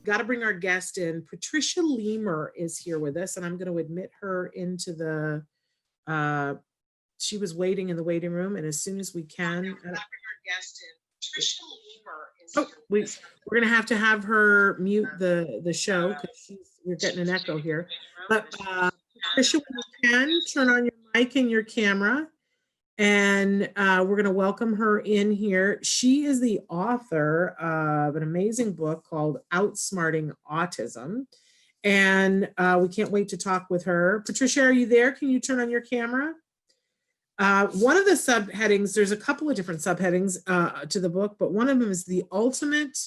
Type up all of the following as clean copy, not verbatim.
got to bring our guest in. Patricia Lemer is here with us, and I'm going to admit her into the, she was waiting in the waiting room, and as soon as we can, we're going to have her mute the show because we're getting an echo here. But Patricia, when you can, turn on your mic and your camera, and we're going to welcome her in here. She is the author of an amazing book called Outsmarting Autism, and we can't wait to talk with her. Patricia, are you there? Can you turn on your camera? One of the subheadings, there's a couple of different subheadings to the book, but one of them is the ultimate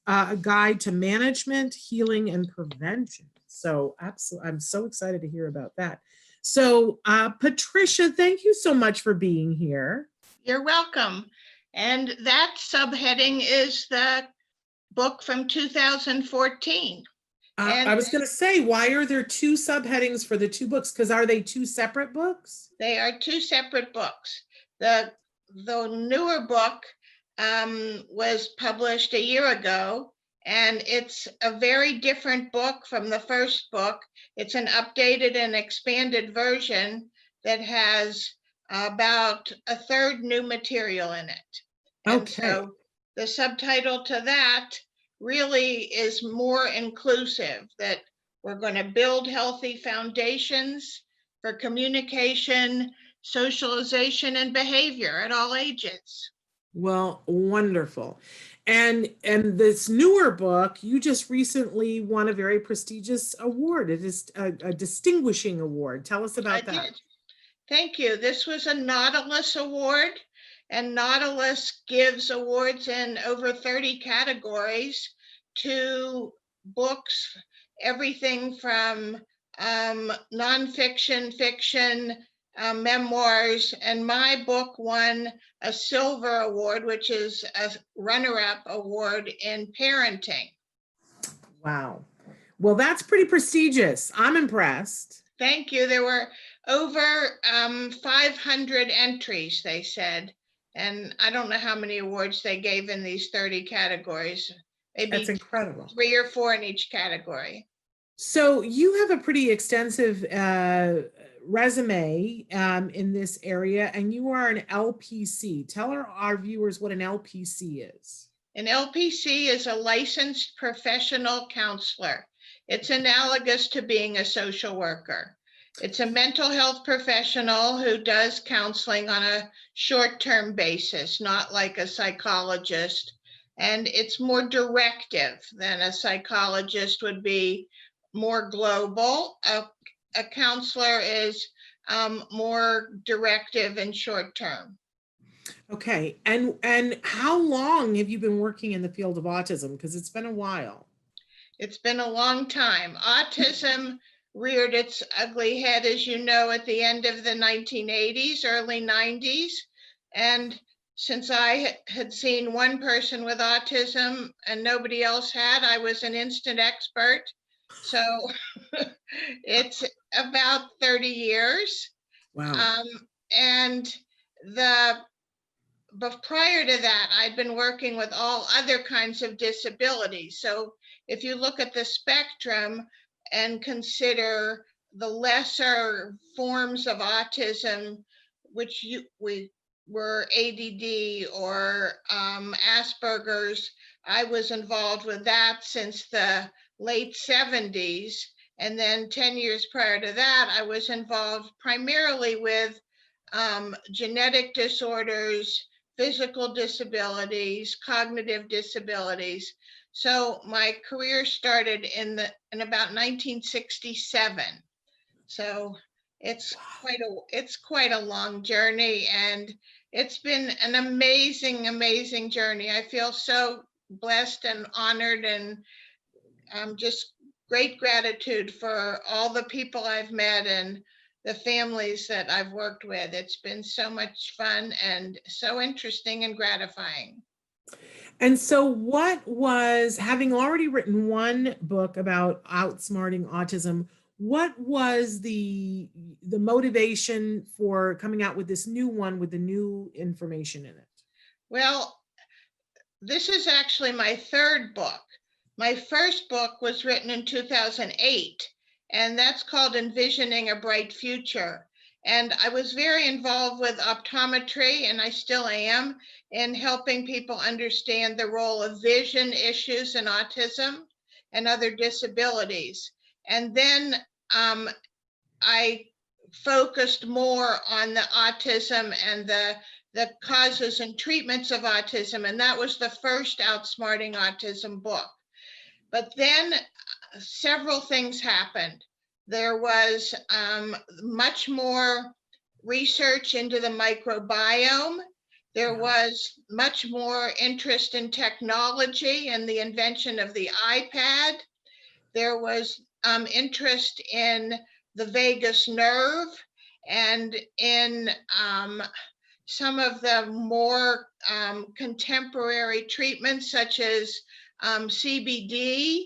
guide to management, healing, and prevention. So absolutely, I'm so excited to hear about that. So Patricia, thank you so much for being here. You're welcome. And that subheading is the book from 2014. I was going to say, why are there two subheadings for the two books? Because are they two separate books? They are two separate books. The newer book was published a year ago, and it's a very different book from the first book. It's an updated and expanded version that has about a third new material in it. Okay. And so the subtitle to that really is more inclusive, that we're going to build healthy foundations for communication, socialization, and behavior at all ages. Well, wonderful. And this newer book, you just recently won a very prestigious award. It is a distinguishing award. Tell us about that. I did. Thank you. This was a Nautilus Award, and Nautilus gives awards in over 30 categories to books, everything from nonfiction, fiction, memoirs, and my book won a silver award, which is a runner-up award in parenting. Wow. Well, that's pretty prestigious. I'm impressed. Thank you. There were over 500 entries, they said, and I don't know how many awards they gave in these 30 categories. Maybe that's incredible. 3 or 4 in each category. So you have a pretty extensive resume in this area, and you are an LPC. Tell our viewers what an LPC is. An LPC is a licensed professional counselor. It's analogous to being a social worker. It's a mental health professional who does counseling on a short-term basis, not like a psychologist. And it's more directive than a psychologist would be, more global. A counselor is more directive and short-term. Okay, and how long have you been working in the field of autism? Because it's been a while. It's been a long time. Autism reared its ugly head, as you know, at the end of the 1980s, early 90s. And since I had seen one person with autism and nobody else had, I was an instant expert. So it's about 30 years. Wow. But prior to that, I'd been working with all other kinds of disabilities. So if you look at the spectrum and consider the lesser forms of autism, which we were ADD or Asperger's, I was involved with that since the late 70s. And then 10 years prior to that, I was involved primarily with genetic disorders, physical disabilities, cognitive disabilities. So my career started in about 1967. So it's quite a long journey, and it's been an amazing, amazing journey. I feel so blessed and honored, and just great gratitude for all the people I've met and the families that I've worked with. It's been so much fun and so interesting and gratifying. And so what was, having already written one book about outsmarting autism, what was the motivation for coming out with this new one with the new information in it? Well, this is actually my third book. My first book was written in 2008, and that's called Envisioning a Bright Future. And I was very involved with optometry, and I still am, in helping people understand the role of vision issues in autism and other disabilities. And then I focused more on the autism and the causes and treatments of autism, and that was the first Outsmarting Autism book. But then several things happened. There was much more research into the microbiome. There was much more interest in technology and the invention of the iPad. There was interest in the vagus nerve and in some of the more contemporary treatments, such as CBD.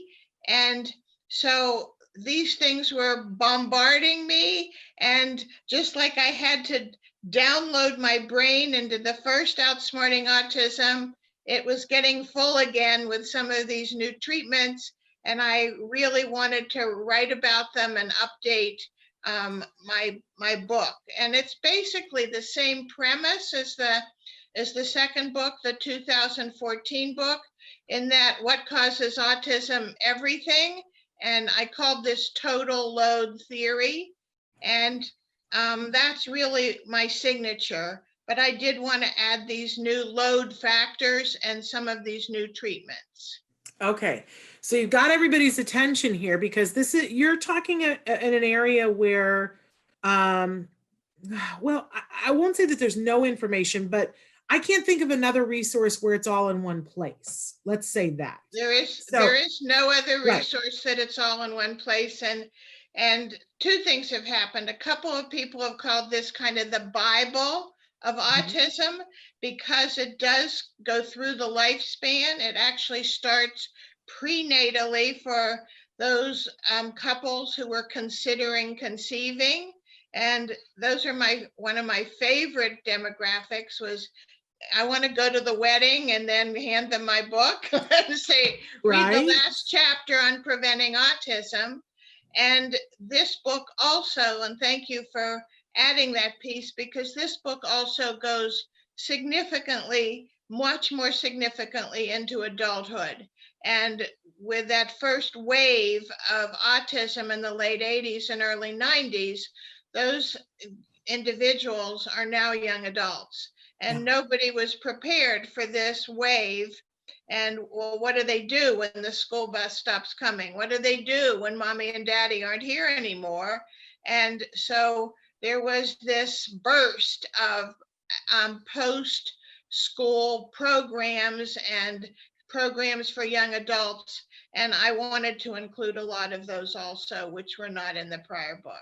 And so these things were bombarding me. And just like I had to download my brain into the first Outsmarting Autism, it was getting full again with some of these new treatments. And I really wanted to write about them and update my book. And it's basically the same premise as the second book, the 2014 book, in that what causes autism, everything. And I called this total load theory. And that's really my signature. But I did want to add these new load factors and some of these new treatments. Okay, so you've got everybody's attention here because this is, you're talking in an area where, well, I won't say that there's no information, but I can't think of another resource where it's all in one place. Let's say that. There is no other resource that it's all in one place. And two things have happened. A couple of people have called this kind of the Bible of autism because it does go through the lifespan. It actually starts prenatally for those couples who were considering conceiving. And those are one of my favorite demographics was, I want to go to the wedding and then hand them my book and say, read the last chapter on preventing autism. And this book also, and thank you for adding that piece, because this book also goes significantly, much more significantly into adulthood. And with that first wave of autism in the late 80s and early 90s, those individuals are now young adults. And nobody was prepared for this wave. And well, what do they do when the school bus stops coming? What do they do when mommy and daddy aren't here anymore? And so there was this burst of post-school programs and programs for young adults. And I wanted to include a lot of those also, which were not in the prior book.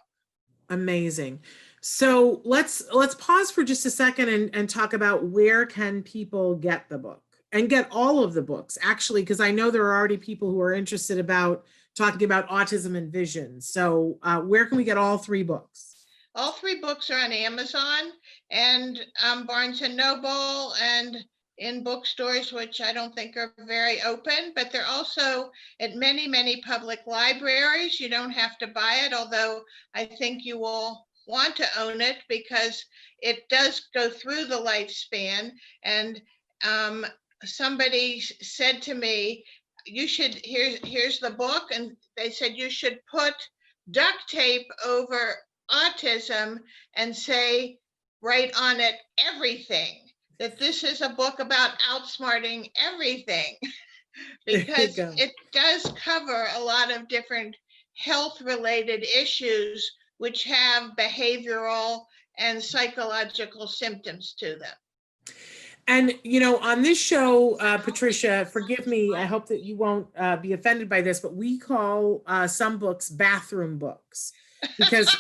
Amazing. So let's pause for just a second and talk about where can people get the book and get all of the books, actually, because I know there are already people who are interested about talking about autism and vision. So where can we get all three books? All three books are on Amazon and Barnes and Noble and in bookstores, which I don't think are very open, but they're also at many, many public libraries. You don't have to buy it, although I think you will want to own it because it does go through the lifespan. And somebody said to me, you should, here's the book. And they said, you should put duct tape over autism and say, write on it everything, that this is a book about outsmarting everything, because it does cover a lot of different health-related issues which have behavioral and psychological symptoms to them. And, you know, on this show, Patricia, forgive me, I hope that you won't be offended by this, but we call some books bathroom books because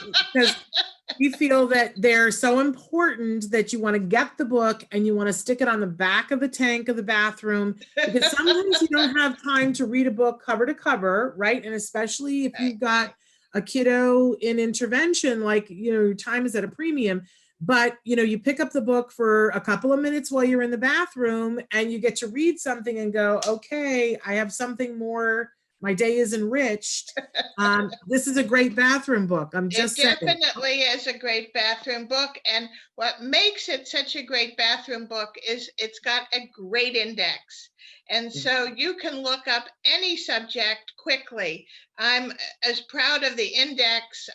we feel that they're so important that you want to get the book and you want to stick it on the back of the tank of the bathroom, because sometimes you don't have time to read a book cover to cover, right? And especially if you've got a kiddo in intervention, like, you know, your time is at a premium. but you pick up the book for a couple of minutes while you're in the bathroom and you get to read something and go, okay, I have something more. My day is enriched. This is a great bathroom book. I'm just It saying. definitely is a great bathroom book. And what makes it such a great bathroom book is it's got a great index. And so you can look up any subject quickly. I'm as proud of the index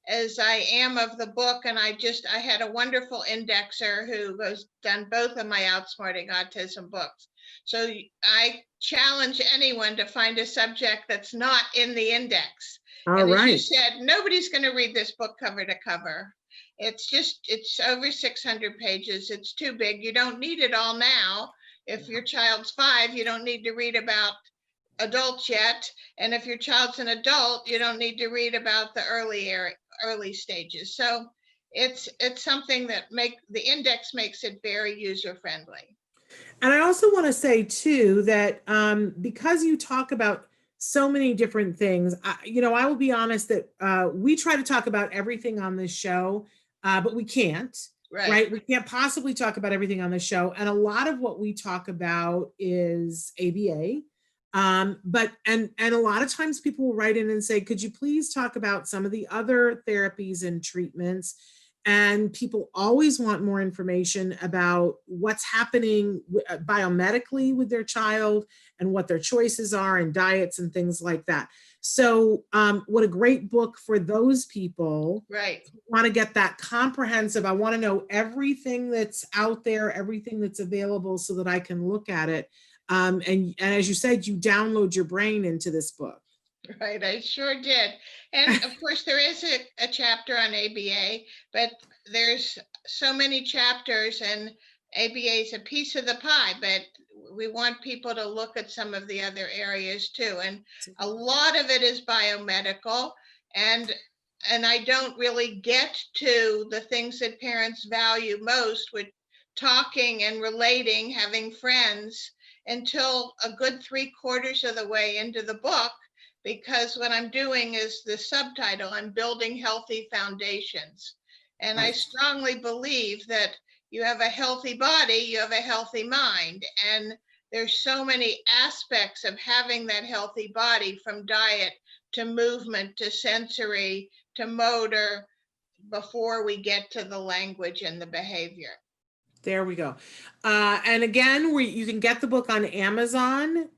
as I am of the book. And I had a wonderful indexer who has done both of my Outsmarting Autism books. So I challenge anyone to find a subject that's not in the index. All and right. as you said, nobody's going to read this book cover to cover. It's over 600 pages. It's too big. You don't need it all now. If your child's 5, you don't need to read about adults yet. And if your child's an adult, you don't need to read about the early stages. So it's something that the index makes it very user friendly. And I also want to say too that because you talk about so many different things, I will be honest that we try to talk about everything on this show, but we can't. Right. We can't possibly talk about everything on the show. And a lot of what we talk about is ABA. But a lot of times people will write in and say, could you please talk about some of the other therapies and treatments? And people always want more information about what's happening biomedically with their child and what their choices are and diets and things like that. So what a great book for those people. Right. Who want to get that comprehensive. I want to know everything that's out there, everything that's available so that I can look at it. And as you said, you download your brain into this book. Right, I sure did. And of course, there is a chapter on ABA, but there's so many chapters, and ABA is a piece of the pie, but we want people to look at some of the other areas too. And a lot of it is biomedical, and I don't really get to the things that parents value most with talking and relating, having friends, until a good 3/4 of the way into the book, because what I'm doing is the subtitle, I'm building healthy foundations. And I strongly believe that you have a healthy body, you have a healthy mind. And there's so many aspects of having that healthy body, from diet to movement to sensory to motor, before we get to the language and the behavior. There we go. And again, you can get the book on Amazon.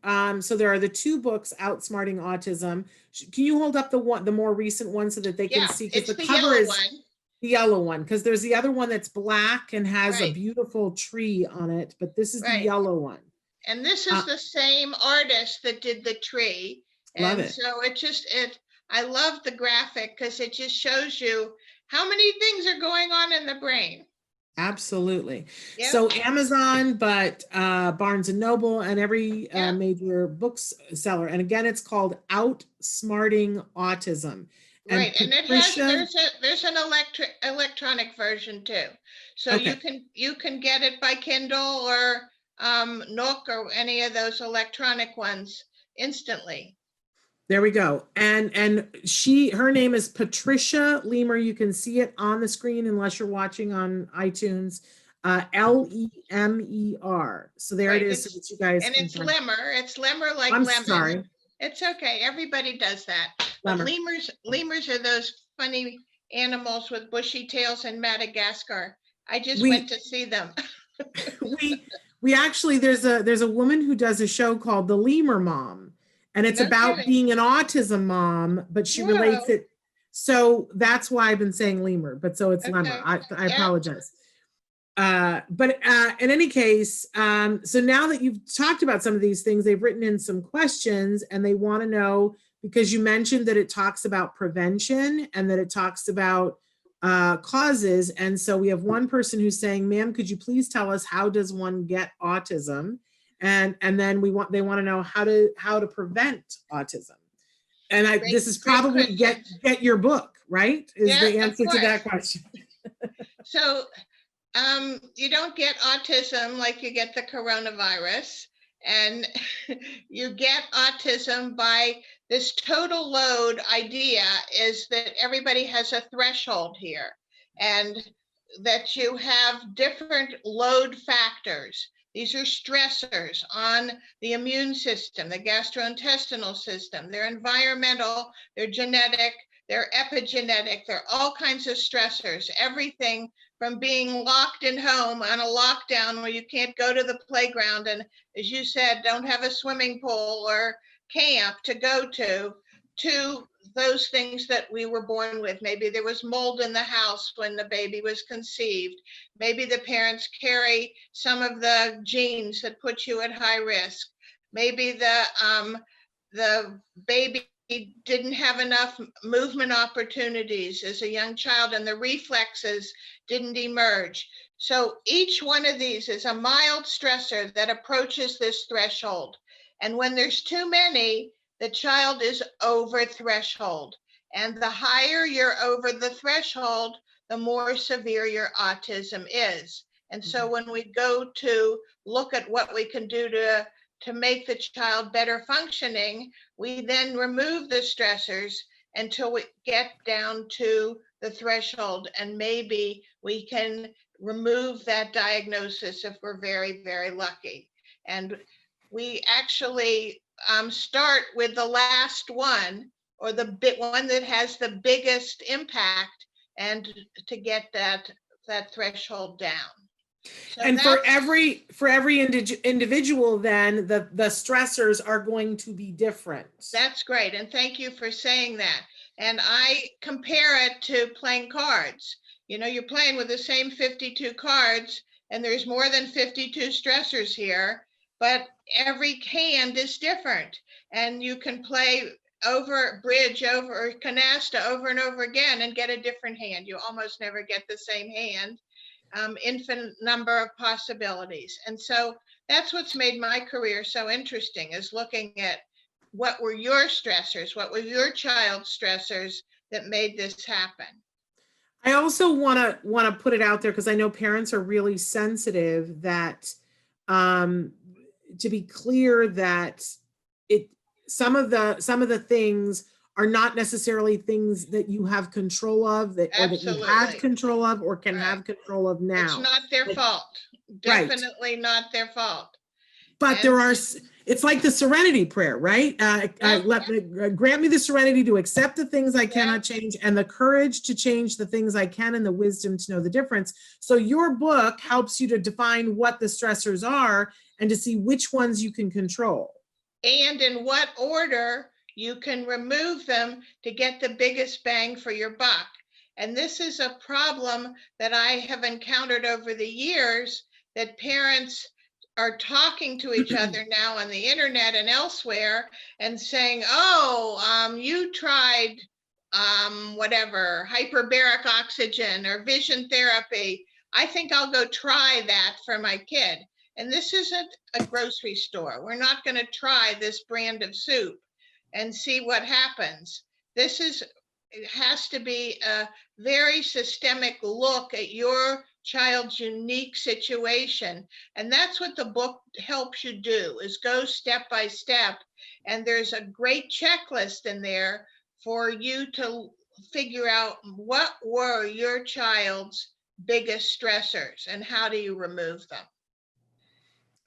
So there are the 2 books, Outsmarting Autism. Can you hold up the more recent one so that they can see? It's the cover is one. The yellow one, because there's the other one that's black and has Right. a beautiful tree on it, but this is Right. the yellow one. And this is the same artist that did the tree. Love And it. so I love the graphic because it just shows you how many things are going on in the brain. Absolutely. Yep. So Amazon, but Barnes and Noble and every major bookseller. And again, it's called Outsmarting Autism. And right. And Patricia, there's an electronic version too. So okay. you can get it by Kindle or Nook or any of those electronic ones instantly. There we go. And her name is Patricia Lemer. You can see it on the screen unless you're watching on iTunes. Lemer. So there Right. it is. So that you guys and can it's Lemer. It's Lemer like I'm lemon. sorry. It's okay. Everybody does that. But lemurs are those funny animals with bushy tails in Madagascar. I just went to see them. we actually there's a woman who does a show called The Lemur Mom, and it's about being an autism mom, but she relates it. So that's why I've been saying lemur, but so it's lemur. I apologize. But in any case, so now that you've talked about some of these things, they've written in some questions and they want to know, because you mentioned that it talks about prevention and that it talks about causes. And so we have one person who's saying, ma'am, could you please tell us, how does one get autism? And then they want to know how to prevent autism. And this is probably get your book, right? Is the answer to that question. So you don't get autism like you get the coronavirus, and you get autism by this total load idea, is that everybody has a threshold here. And that you have different load factors. These are stressors on the immune system, the gastrointestinal system, they're environmental, they're genetic, they're epigenetic, they're all kinds of stressors, everything from being locked in home on a lockdown where you can't go to the playground and, as you said, don't have a swimming pool or camp to go to those things that we were born with. Maybe there was mold in the house when the baby was conceived. Maybe the parents carry some of the genes that put you at high risk. Maybe the baby didn't have enough movement opportunities as a young child and the reflexes didn't emerge. So each one of these is a mild stressor that approaches this threshold. And when there's too many, the child is over threshold. And the higher you're over the threshold, the more severe your autism is. And so when we go to look at what we can do to make the child better functioning, we then remove the stressors until we get down to the threshold, and maybe we can remove that diagnosis if we're very, very lucky. And we actually start with the last one, or the big one that has the biggest impact, and to get that threshold down. So and for every individual, then the stressors are going to be different. That's great, and thank you for saying that. And I compare it to playing cards. You know, you're playing with the same 52 cards, and there's more than 52 stressors here, but every hand is different, and you can play over bridge, over canasta over and over again and get a different hand. You almost never get the same hand. Infinite number of possibilities. And so that's what's made my career so interesting, is looking at what were your stressors, what were your child's stressors that made this happen. I also want to put it out there, because I know parents are really sensitive, that to be clear that some of the things are not necessarily things that you have control of, or that you had control of or can have control of now. It's not their fault. Definitely not their fault. But there are, it's like the serenity prayer, right? Grant me the serenity to accept the things I cannot change, and the courage to change the things I can, and the wisdom to know the difference. So your book helps you to define what the stressors are and to see which ones you can control. And in what order you can remove them to get the biggest bang for your buck. And this is a problem that I have encountered over the years, that parents are talking to each other now on the internet and elsewhere and saying, oh, you tried whatever, hyperbaric oxygen or vision therapy. I think I'll go try that for my kid. And this isn't a grocery store. We're not going to try this brand of soup and see what happens. It has to be a very systemic look at your child's unique situation. And that's what the book helps you do, is go step by step. And there's a great checklist in there for you to figure out what were your child's biggest stressors and how do you remove them.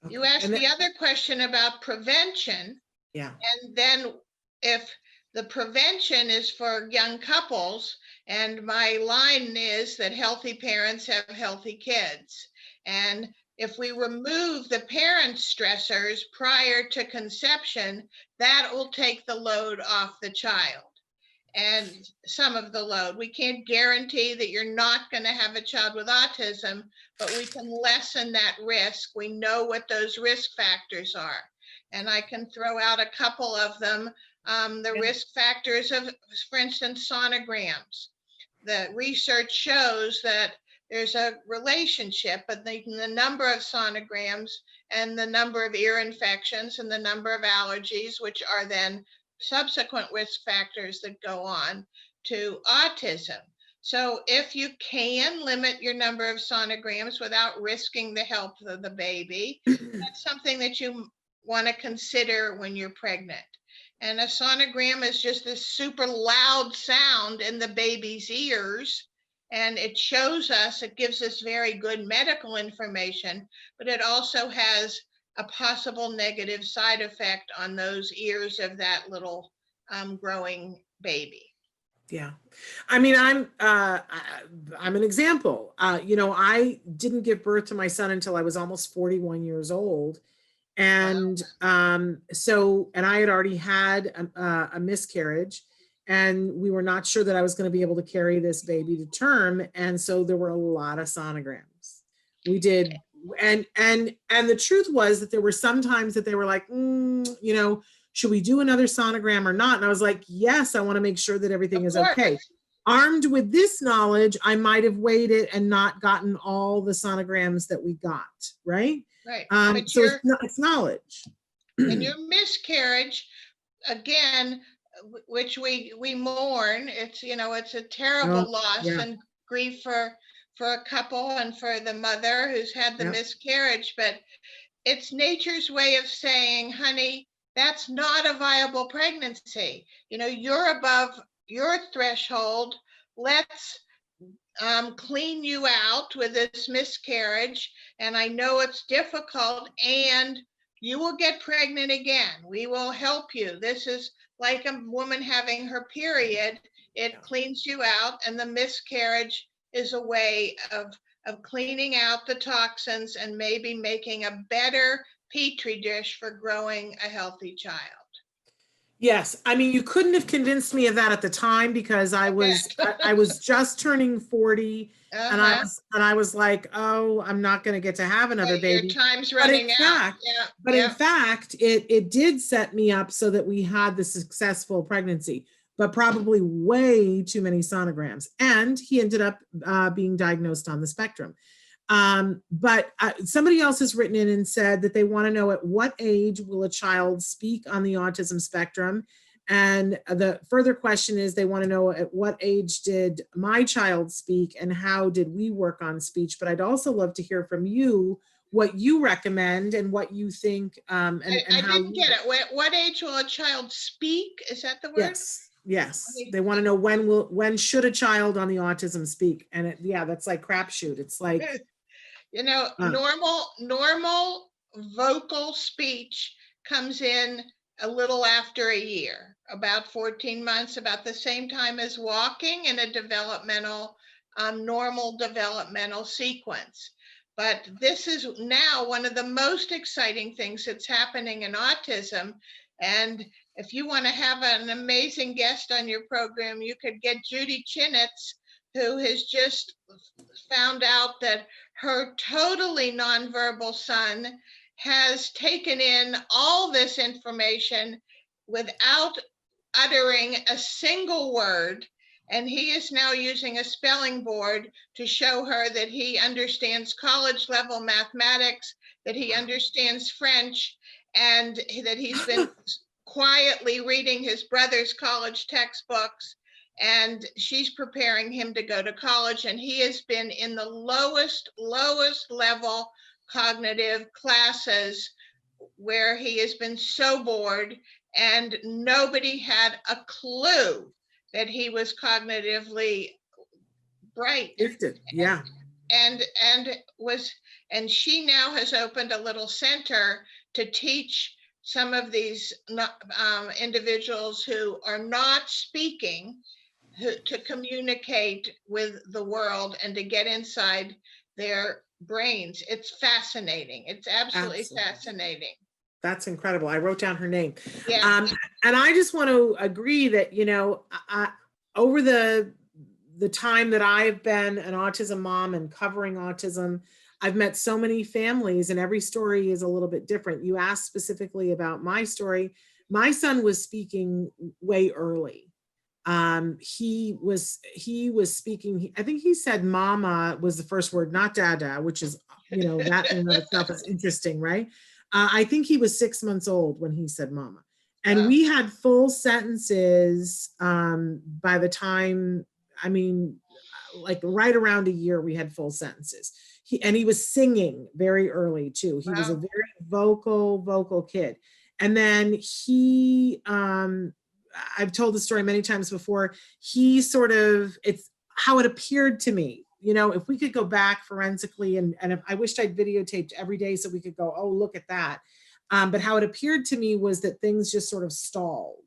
Okay. You asked the other question about prevention. Yeah. And then if the prevention is for young couples, and my line is that healthy parents have healthy kids. And if we remove the parents' stressors prior to conception, that will take the load off the child. And some of the load. We can't guarantee that you're not going to have a child with autism, but we can lessen that risk. We know what those risk factors are. And I can throw out a couple of them. The risk factors of, for instance, sonograms. The research shows that there's a relationship between the number of sonograms and the number of ear infections and the number of allergies, which are then subsequent risk factors that go on to autism. So if you can limit your number of sonograms without risking the health of the baby, that's something that you want to consider when you're pregnant. And a sonogram is just this super loud sound in the baby's ears. and it shows us, it gives us very good medical information, but it also has a possible negative side effect on those ears of that little growing baby. Yeah. I mean, I'm an example. You know, I didn't give birth to my son until I was almost 41 years old. And and I had already had a miscarriage, and we were not sure that I was going to be able to carry this baby to term. And so there were a lot of sonograms. We did. And the truth was that there were some times that they were like, you know, should we do another sonogram or not? And I was like, yes, I want to make sure that everything is okay. Armed with this knowledge, I might have waited and not gotten all the sonograms that we got, right? Right. So it's knowledge. And your miscarriage, again, which we mourn, it's, you know, it's a terrible loss and grief for a couple and for the mother who's had the miscarriage, but it's nature's way of saying, honey, that's not a viable pregnancy. You know, you're above your threshold. Let's clean you out with this miscarriage. And I know it's difficult, and you will get pregnant again. We will help you. This is like a woman having her period. It cleans you out, and the miscarriage is a way of cleaning out the toxins and maybe making a better petri dish for growing a healthy child. Yes, I mean, you couldn't have convinced me of that at the time, because I was just turning 40, and I was like, oh, I'm not going to get to have another baby. Your time's running out. In fact, it did set me up so that we had the successful pregnancy, but probably way too many sonograms. And he ended up being diagnosed on the spectrum. But somebody else has written in and said that they want to know, at what age will a child speak on the autism spectrum? And the further question is, they want to know, at what age did my child speak and how did we work on speech? But I'd also love to hear from you what you recommend and what you think. I didn't get it. What age will a child speak? Is that the word? Yes. They want to know, when should a child on the autism speak? And that's like crapshoot. It's like, you know, normal vocal speech comes in a little after a year, about 14 months, about the same time as walking in a developmental, normal developmental sequence. But this is now one of the most exciting things that's happening in autism. And if you want to have an amazing guest on your program, you could get Judy Chinitz, who has just found out that her totally nonverbal son has taken in all this information without uttering a single word. And he is now using a spelling board to show her that he understands college level mathematics, that he understands French, and that he's been quietly reading his brother's college textbooks. And she's preparing him to go to college. And he has been in the lowest level cognitive classes, where he has been so bored, and nobody had a clue that he was cognitively bright. Gifted. Yeah. And she now has opened a little center to teach some of these individuals who are not speaking, to communicate with the world and to get inside their brains. It's fascinating. It's absolutely fascinating. That's incredible. I wrote down her name. Yeah. And I just want to agree that, you know, over the time that I've been an autism mom and covering autism, I've met so many families, and every story is a little bit different. You asked specifically about my story. My son was speaking way early. He was speaking, I think he said mama was the first word, not dada, which is, you know, that in and of itself is interesting, right? I think he was 6 months old when he said mama. And we had full sentences by the time, I mean, like right around a year, we had full sentences. He was singing very early too. He was a very vocal kid. And then he, I've told the story many times before, he sort of, how it appeared to me. You know, if we could go back forensically, and if, I wished I'd videotaped every day so we could go, oh, look at that. But how it appeared to me was that things just sort of stalled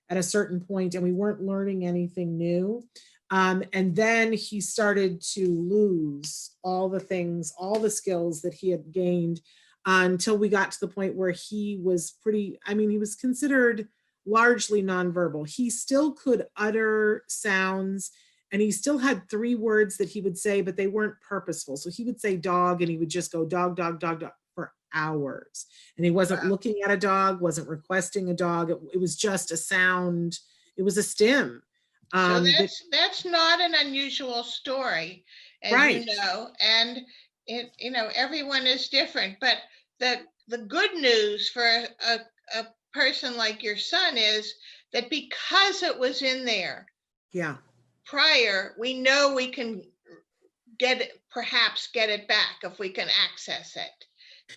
at a certain point and we weren't learning anything new. And then he started to lose all the things, all the skills that he had gained until we got to the point where he was pretty, I mean, he was considered largely nonverbal. He still could utter sounds and he still had 3 words that he would say, but they weren't purposeful. So he would say dog and he would just go dog, dog, dog, dog for hours. And he wasn't looking at a dog, wasn't requesting a dog. It was just a sound. It was a stim. So that's not an unusual story, as right. you know, and it, you know, everyone is different. But the good news for a person like your son is that because it was in there, yeah, prior, we know we can perhaps get it back if we can access it.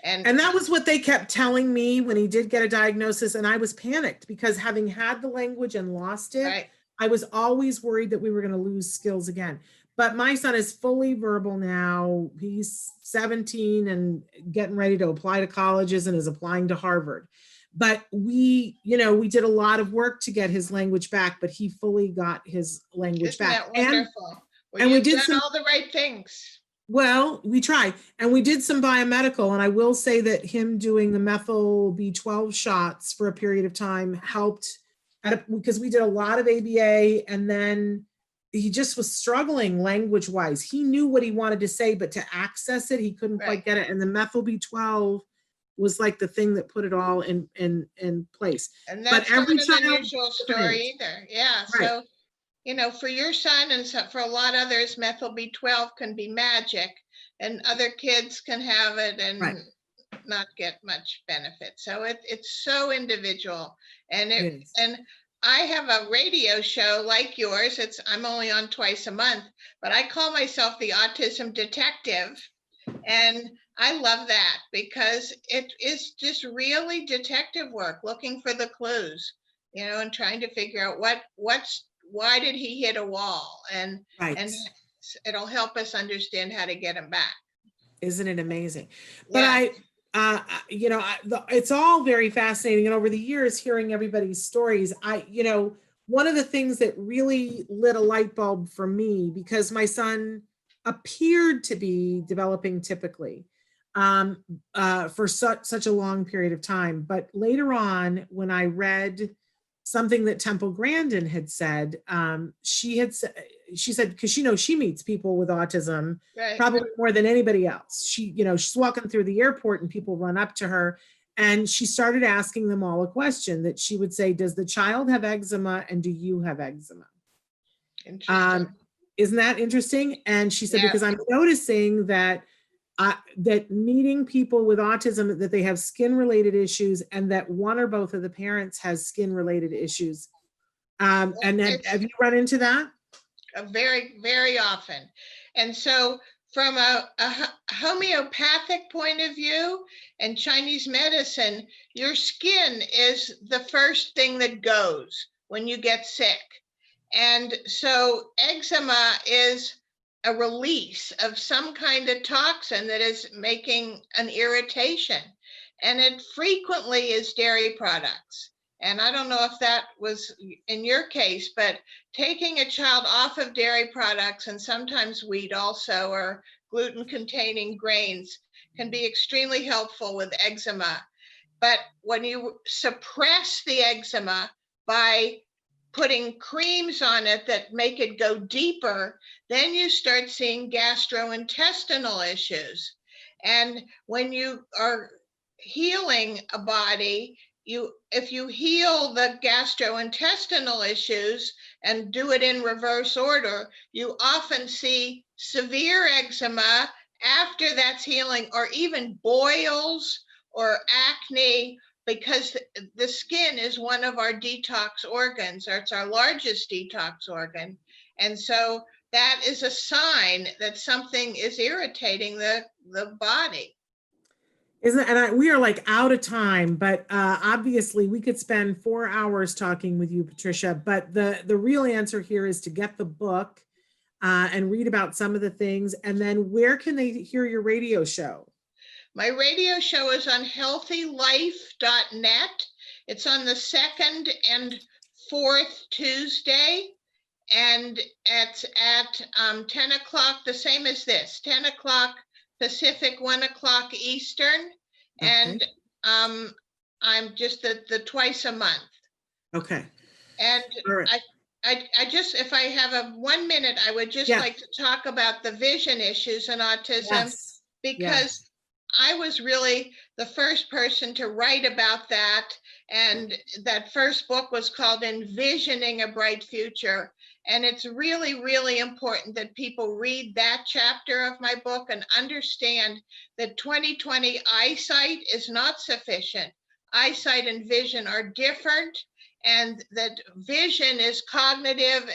And that was what they kept telling me when he did get a diagnosis. And I was panicked because having had the language and lost it, right. I was always worried that we were going to lose skills again. But my son is fully verbal now. He's 17 and getting ready to apply to colleges and is applying to Harvard. But we, you know, we did a lot of work to get his language back, but he fully got his language Isn't back. That wonderful? And we did all the right things. Well, we tried, and we did some biomedical, and I will say that him doing the methyl B12 shots for a period of time helped because we did a lot of ABA, and then he just was struggling language wise. He knew what he wanted to say, but to access it, he couldn't quite get it. And the methyl B12 was like the thing that put it all in place. And that's not an unusual story either. Yeah. Right. So, you know, for your son and for a lot of others, methyl B12 can be magic, and other kids can have it and not get much benefit. So it's so individual. And and I have a radio show like yours. I'm only on twice a month, but I call myself the Autism Detective. And I love that because it is just really detective work, looking for the clues, you know, and trying to figure out why did he hit a wall, and it'll help us understand how to get him back. Isn't it amazing? But you know, it's all very fascinating. And over the years, hearing everybody's stories, you know, one of the things that really lit a light bulb for me, because my son appeared to be developing typically for such a long period of time. But later on, when I read something that Temple Grandin had said, she said, because, you know, she meets people with autism probably more than anybody else. She, you know, she's walking through the airport and people run up to her, and she started asking them all a question that she would say, does the child have eczema and do you have eczema? Interesting. Isn't that interesting? And she said, because I'm noticing that that meeting people with autism, that they have skin-related issues, and that one or both of the parents has skin-related issues. And have you run into that? Very, very often. And so from a homeopathic point of view and Chinese medicine, your skin is the first thing that goes when you get sick. And so eczema is a release of some kind of toxin that is making an irritation. And it frequently is dairy products. And I don't know if that was in your case, but taking a child off of dairy products, and sometimes wheat also, or gluten-containing grains, can be extremely helpful with eczema. But when you suppress the eczema by putting creams on it that make it go deeper, then you start seeing gastrointestinal issues. And when you are healing a body, if you heal the gastrointestinal issues and do it in reverse order, you often see severe eczema after that's healing, or even boils or acne, because the skin is one of our detox organs, or it's our largest detox organ. And so that is a sign that something is irritating the body. We are like out of time, but obviously we could spend 4 hours talking with you, Patricia, but the real answer here is to get the book. and read about some of the things. And then where can they hear your radio show? My radio show is on healthylife.net. It's on the second and fourth Tuesday, and it's at 10 o'clock, the same as this, 10 o'clock Pacific, 1 o'clock Eastern. Okay. And I'm just the twice a month. Okay. And All right. I just, if I have a 1 minute, I would just like to talk about the vision issues in autism, Yes. because I was really the first person to write about that. And that first book was called Envisioning a Bright Future. And it's really, really important that people read that chapter of my book and understand that 20/20 eyesight is not sufficient. Eyesight and vision are different, and that vision is cognitive.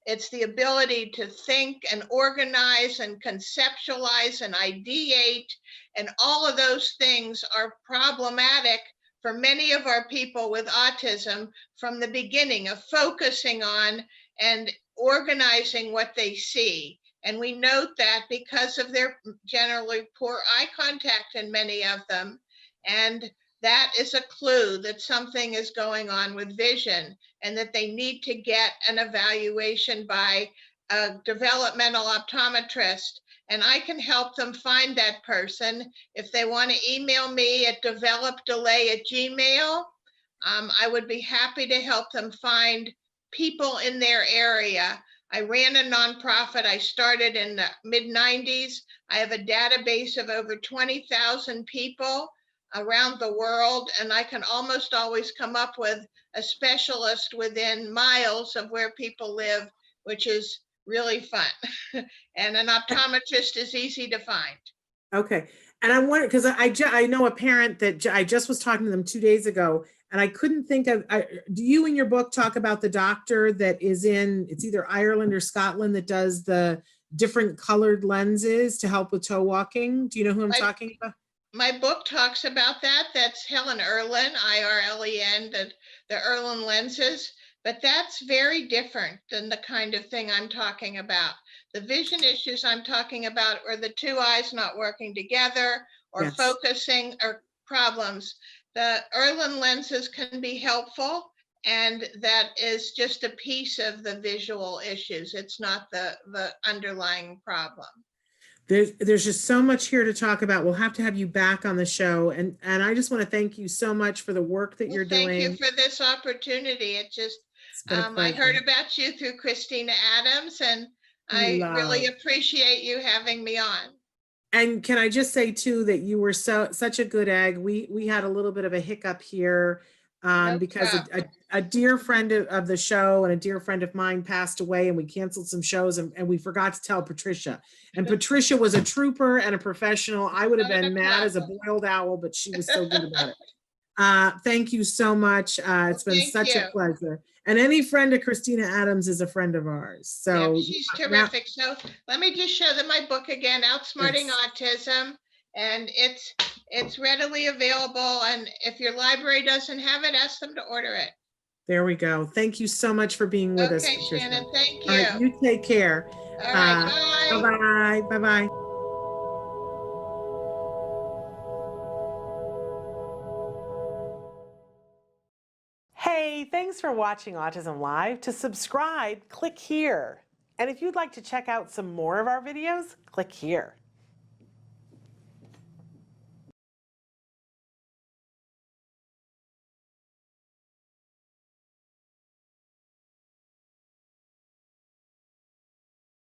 It's the ability to think and organize and conceptualize and ideate, and all of those things are problematic for many of our people with autism from the beginning of focusing on and organizing what they see. And we note that because of their generally poor eye contact in many of them. And that is a clue that something is going on with vision, and that they need to get an evaluation by a developmental optometrist. And I can help them find that person. If they want to email me at developdelay@gmail.com, I would be happy to help them find people in their area. I ran a nonprofit. I started in the mid-90s. I have a database of over 20,000 people around the world, and I can almost always come up with a specialist within miles of where people live, which is really fun. And an optometrist is easy to find. Okay. And I wonder, because I know a parent that I just was talking to them 2 days ago, and I couldn't think of, do you in your book talk about the doctor that is in, it's either Ireland or Scotland, that does the different colored lenses to help with toe walking? Do you know who I'm talking about? My book talks about that. That's Helen Irlen, IRLEN, the Irlen lenses. But that's very different than the kind of thing I'm talking about. The vision issues I'm talking about are the two eyes not working together or focusing or problems. The Irlen lenses can be helpful, and that is just a piece of the visual issues. It's not the underlying problem. There's just so much here to talk about. We'll have to have you back on the show. And I just want to thank you so much for the work that you're doing. Thank you for this opportunity. It just, I heard about you through Christina Adams, and I really appreciate you having me on. And can I just say too, that you were such a good egg. We had a little bit of a hiccup here because a dear friend of the show and a dear friend of mine passed away, and we canceled some shows, and we forgot to tell Patricia. And Patricia was a trooper and a professional. I would have been mad as a boiled owl, but she was so good about it. Thank you so much. It's been such a pleasure. And any friend of Christina Adams is a friend of ours. So yeah, she's terrific. So let me just show them my book again, Outsmarting Autism. And it's readily available. And if your library doesn't have it, ask them to order it. There we go. Thank you so much for being with us, Patricia. Okay, Shannon, thank you. All right, you take care. All right, bye. Bye-bye. Bye-bye. Hey, thanks for watching Autism Live. To subscribe, click here. And if you'd like to check out some more of our videos, click here.